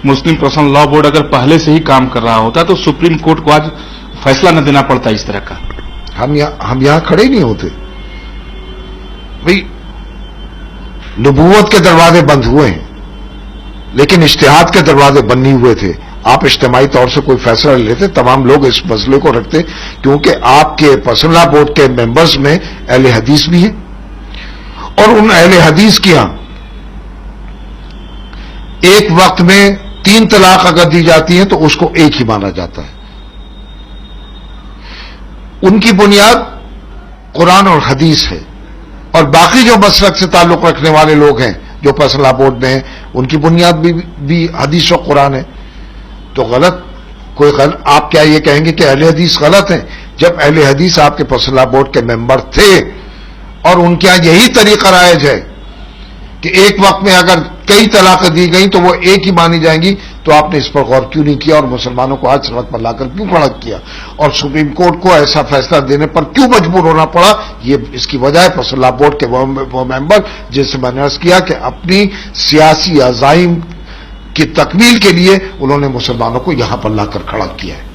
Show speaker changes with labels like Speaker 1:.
Speaker 1: मुस्लिम personal law board अगर पहले से ही काम कर रहा होता तो सुप्रीम कोर्ट को आज फैसला न देना पड़ता इस तरह का।
Speaker 2: हम यहां खड़े नहीं होते भाई। नबूवत के दरवाजे बंद हुए हैं, लेकिन इज्तिहाद के दरवाजे बंद नहीं हुए थे। आप इज्तिमाई तौर से कोई फैसला लेते, तमाम लोग इस मसले को रखते, क्योंकि आपके पर्सनल लॉ बोर्ड के मेंबर्स में अहले हदीस भी हैं, और उन अहले हदीस की यहां एक वक्त में 3 तलाक अगर दी जाती है तो उसको एक ही माना जाता है। उनकी बुनियाद कुरान और हदीस है, और बाकी जो मसलक से ताल्लुक रखने वाले लोग हैं जो पर्सनल लॉ बोर्ड में हैं, उनकी बुनियाद भी हदीस और कुरान है। तो आप क्या ये कहेंगे कि अहले हदीस गलत हैं? जब अहले हदीस आपके पर्सनल लॉ बोर्ड के मेंबर थे और उनके यहां यही तरीका राइज है कि एक वक्त में अगर कई तलाक दी गई तो वो एक ही मानी जाएंगी, तो आपने इस पर गौर क्यों नहीं किया और मुसलमानों को आज सड़क पर लाकर क्यों खड़ा किया, और सुप्रीम कोर्ट को ऐसा फैसला देने पर क्यों मजबूर होना पड़ा? ये इसकी वजह है पर्सनल लॉ बोर्ड के वो मेंबर जिनसे मैंने अर्ज किया कि अपनी सियासी अज़ाइम की तकमील के लिए उन्होंने मुसलमानों को यहां पर लाकर खड़ा किया है।